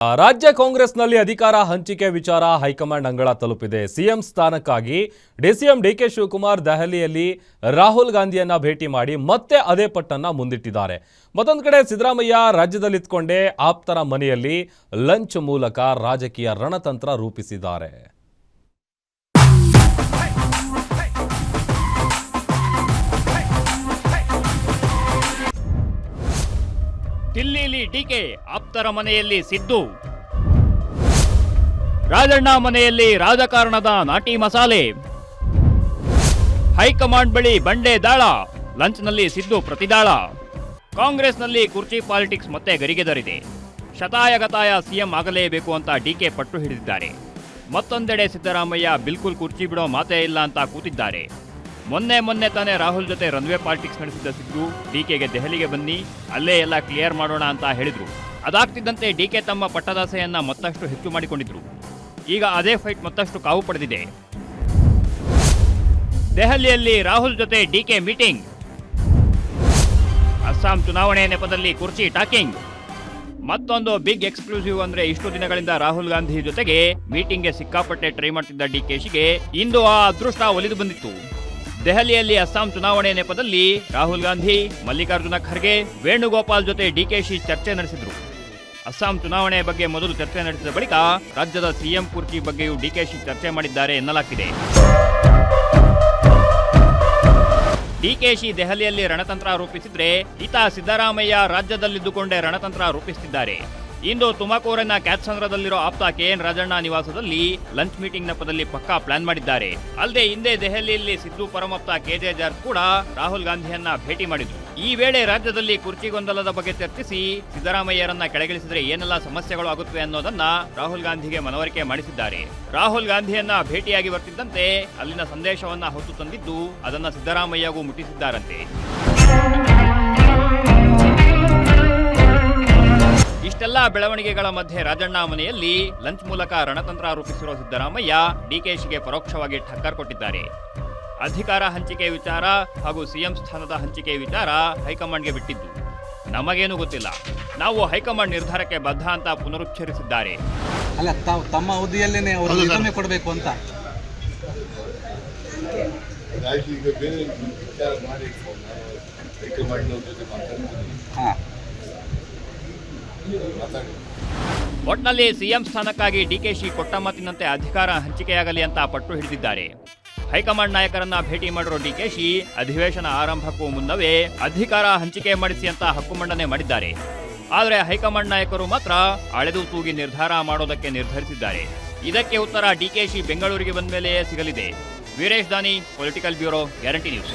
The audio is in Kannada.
ರಾಜ್ಯ ಕಾಂಗ್ರೆಸ್ನಲ್ಲಿ ಅಧಿಕಾರ ಹಂಚಿಕೆ ವಿಚಾರ ಹೈಕಮಾಂಡ್ ಅಂಗಳ ತಲುಪಿದೆ. ಸಿಎಂ ಸ್ಥಾನಕ್ಕಾಗಿ ಡಿಸಿಎಂ ಡಿಕೆ ಶಿವಕುಮಾರ್ ದೆಹಲಿಯಲ್ಲಿ ರಾಹುಲ್ ಗಾಂಧಿಯನ್ನ ಭೇಟಿ ಮಾಡಿ ಮತ್ತೆ ಅದೇ ಪಟ್ಟನ್ನ ಮುಂದಿಟ್ಟಿದ್ದಾರೆ. ಮತ್ತೊಂದು ಕಡೆ ಸಿದ್ದರಾಮಯ್ಯ ರಾಜ್ಯದಲ್ಲಿದ್ದುಕೊಂಡೇ ಆಪ್ತರ ಮನೆಯಲ್ಲಿ ಲಂಚ್ ಮೂಲಕ ರಾಜಕೀಯ ರಣತಂತ್ರ ರೂಪಿಸಿದ್ದಾರೆ. ದಿಲ್ಲಿಲಿ ಡಿಕೆ, ಆಪ್ತರ ಮನೆಯಲ್ಲಿ ಸಿದ್ದು, ರಾಜಣ್ಣ ಮನೆಯಲ್ಲಿ ರಾಜಕಾರಣದ ನಾಟಿ ಮಸಾಲೆ, ಹೈಕಮಾಂಡ್ ಬಳಿ ಬಂಡೆ ದಾಳ, ಲಂಚ್ನಲ್ಲಿ ಸಿದ್ದು ಪ್ರತಿದಾಳ. ಕಾಂಗ್ರೆಸ್ನಲ್ಲಿ ಕುರ್ಚಿ ಪಾಲಿಟಿಕ್ಸ್ ಮತ್ತೆ ಗರಿಗೆದರಿದೆ. ಶತಾಯಗತಾಯ ಸಿಎಂ ಆಗಲೇಬೇಕು ಅಂತ ಡಿಕೆ ಪಟ್ಟು ಹಿಡಿದಿದ್ದಾರೆ. ಮತ್ತೊಂದೆಡೆ ಸಿದ್ದರಾಮಯ್ಯ ಬಿಲ್ಕುಲ್ ಕುರ್ಚಿ ಬಿಡೋ ಮಾತೇ ಇಲ್ಲ ಅಂತ ಕೂತಿದ್ದಾರೆ. ಮೊನ್ನೆ ತಾನೇ ರಾಹುಲ್ ಜೊತೆ ರನ್ವೇ ಪಾಲಿಟಿಕ್ಸ್ ನಡೆಸಿದ್ದ ಸಿದ್ದು ಡಿಕೆಗೆ ದೆಹಲಿಗೆ ಬನ್ನಿ, ಅಲ್ಲೇ ಎಲ್ಲ ಕ್ಲಿಯರ್ ಮಾಡೋಣ ಅಂತ ಹೇಳಿದ್ರು. ಅದಾಗ್ತಿದ್ದಂತೆ ಡಿಕೆ ತಮ್ಮ ಪಟ್ಟದಾಸೆಯನ್ನ ಮತ್ತಷ್ಟು ಹೆಚ್ಚು ಮಾಡಿಕೊಂಡಿದ್ರು. ಈಗ ಅದೇ ಫೈಟ್ ಮತ್ತಷ್ಟು ಕಾವು ಪಡೆದಿದೆ. ದೆಹಲಿಯಲ್ಲಿ ರಾಹುಲ್ ಜೊತೆ ಡಿಕೆ ಮೀಟಿಂಗ್, ಅಸ್ಸಾಂ ಚುನಾವಣೆ ನೆಪದಲ್ಲಿ ಕುರ್ಚಿ ಟಾಕಿಂಗ್. ಮತ್ತೊಂದು ಬಿಗ್ ಎಕ್ಸ್ಕ್ಲೂಸಿವ್ ಅಂದ್ರೆ ಇಷ್ಟು ದಿನಗಳಿಂದ ರಾಹುಲ್ ಗಾಂಧಿ ಜೊತೆಗೆ ಮೀಟಿಂಗ್ಗೆ ಸಿಕ್ಕಾಪಟ್ಟೆ ಟ್ರೈ ಮಾಡ್ತಿದ್ದ ಡಿಕೆಶಿಗೆ ಇಂದು ಆ ಅದೃಷ್ಟ ಒಲಿದು ಬಂದಿತ್ತು. ದೆಹಲಿಯಲ್ಲಿ ಅಸ್ಸಾಂ ಚುನಾವಣೆ ನೆಪದಲ್ಲಿ ರಾಹುಲ್ ಗಾಂಧಿ, ಮಲ್ಲಿಕಾರ್ಜುನ ಖರ್ಗೆ, ವೇಣುಗೋಪಾಲ್ ಜೊತೆ ಡಿಕೆಶಿ ಚರ್ಚೆ ನಡೆಸಿದ್ರು. ಅಸ್ಸಾಂ ಚುನಾವಣೆ ಬಗ್ಗೆ ಮೊದಲು ಚರ್ಚೆ ನಡೆಸಿದ ಬಳಿಕ ರಾಜ್ಯದ ಸಿಎಂ ಕುರ್ಚಿ ಬಗ್ಗೆಯೂ ಡಿಕೆಶಿ ಚರ್ಚೆ ಮಾಡಿದ್ದಾರೆ ಎನ್ನಲಾಗ್ತಿದೆ. ಡಿಕೆಶಿ ದೆಹಲಿಯಲ್ಲಿ ರಣತಂತ್ರ ರೂಪಿಸಿದ್ರೆ, ಈತ ಸಿದ್ದರಾಮಯ್ಯ ರಾಜ್ಯದಲ್ಲಿದ್ದುಕೊಂಡೇ ರಣತಂತ್ರ ರೂಪಿಸುತ್ತಿದ್ದಾರೆ. ಇಂದು ತುಮಕೂರಿನ ಕ್ಯಾತ್ಸಂದ್ರದಲ್ಲಿರೋ ಆಪ್ತ ಕೆಎನ್ ರಾಜಣ್ಣ ನಿವಾಸದಲ್ಲಿ ಲಂಚ್ ಮೀಟಿಂಗ್ ನೆಪದಲ್ಲಿ ಪಕ್ಕಾ ಪ್ಲಾನ್ ಮಾಡಿದ್ದಾರೆ. ಅಲ್ಲದೆ ಹಿಂದೆ ದೆಹಲಿಯಲ್ಲಿ ಸಿದ್ದು ಪರಮಾಪ್ತ ಕೆಜೆ ಜಾರ್ಜ್ ಕೂಡ ರಾಹುಲ್ ಗಾಂಧಿಯನ್ನ ಭೇಟಿ ಮಾಡಿದ್ರು. ಈ ವೇಳೆ ರಾಜ್ಯದಲ್ಲಿ ಕುರ್ಚಿ ಗೊಂದಲದ ಬಗ್ಗೆ ಚರ್ಚಿಸಿ ಸಿದ್ದರಾಮಯ್ಯರನ್ನ ಕೆಳಗಿಳಿಸಿದ್ರೆ ಏನೆಲ್ಲ ಸಮಸ್ಯೆಗಳು ಆಗುತ್ತವೆ ಅನ್ನೋದನ್ನ ರಾಹುಲ್ ಗಾಂಧಿಗೆ ಮನವರಿಕೆ ಮಾಡಿಸಿದ್ದಾರೆ. ರಾಹುಲ್ ಗಾಂಧಿಯನ್ನ ಭೇಟಿಯಾಗಿ ಬರ್ತಿದ್ದಂತೆ ಅಲ್ಲಿನ ಸಂದೇಶವನ್ನ ಹೊತ್ತು ತಂದಿದ್ದು ಅದನ್ನ ಸಿದ್ದರಾಮಯ್ಯಗೂ ಮುಟ್ಟಿಸಿದ್ದಾರಂತೆ. ಇಷ್ಟೆಲ್ಲ ಬೆಳವಣಿಗೆಗಳ ಮಧ್ಯೆ ರಾಜಣ್ಣ ಮನೆಯಲ್ಲಿ ಲಂಚ್ ಮೂಲಕ ರಣತಂತ್ರ ರೂಪಿಸಿರುವ ಸಿದ್ದರಾಮಯ್ಯ ಡಿಕೆಶಿಗೆ ಪರೋಕ್ಷವಾಗಿ ಠಕ್ಕರ್ ಕೊಟ್ಟಿದ್ದಾರೆ. ಅಧಿಕಾರ ಹಂಚಿಕೆ ವಿಚಾರ ಹಾಗೂ ಸಿಎಂ ಸ್ಥಾನದ ಹಂಚಿಕೆ ವಿಚಾರ ಹೈಕಮಾಂಡ್ಗೆ ಬಿಟ್ಟಿದ್ದು. ನಮಗೇನು ಗೊತ್ತಿಲ್ಲ, ನಾವು ಹೈಕಮಾಂಡ್ ನಿರ್ಧಾರಕ್ಕೆ ಬದ್ಧ ಅಂತ ಪುನರುಚ್ಚರಿಸಿದ್ದಾರೆ. ಅಲ್ಲ, ತಮ್ಮ ಅವಧಿಯಲ್ಲೇನೆ ಅವರು ಕೊಡಬೇಕು ಅಂತ ಒಟ್ನಲ್ಲಿ ಸಿಎಂ ಸ್ಥಾನಕ್ಕಾಗಿ ಡಿಕೆಶಿ ಕೊಟ್ಟ ಮಾತಿನಂತೆ ಅಧಿಕಾರ ಹಂಚಿಕೆಯಾಗಲಿ ಅಂತ ಪಟ್ಟು ಹಿಡಿದಿದ್ದಾರೆ. ಹೈಕಮಾಂಡ್ ನಾಯಕರನ್ನ ಭೇಟಿ ಮಾಡಿರೋ ಡಿಕೆಶಿ ಅಧಿವೇಶನ ಆರಂಭಕ್ಕೂ ಮುನ್ನವೇ ಅಧಿಕಾರ ಹಂಚಿಕೆ ಮಾಡಿಸಿ ಅಂತ ಹಕ್ಕು ಮಂಡನೆ ಮಾಡಿದ್ದಾರೆ. ಆದರೆ ಹೈಕಮಾಂಡ್ ನಾಯಕರು ಮಾತ್ರ ಅಳೆದು ತೂಗಿ ನಿರ್ಧಾರ ಮಾಡೋದಕ್ಕೆ ನಿರ್ಧರಿಸಿದ್ದಾರೆ. ಇದಕ್ಕೆ ಉತ್ತರ ಡಿಕೆಶಿ ಬೆಂಗಳೂರಿಗೆ ಬಂದ ಮೇಲೆಯೇ ಸಿಗಲಿದೆ. ವೀರೇಶ್ ದಾನಿ, ಪೊಲಿಟಿಕಲ್ ಬ್ಯೂರೋ, ಗ್ಯಾರಂಟಿ ನ್ಯೂಸ್.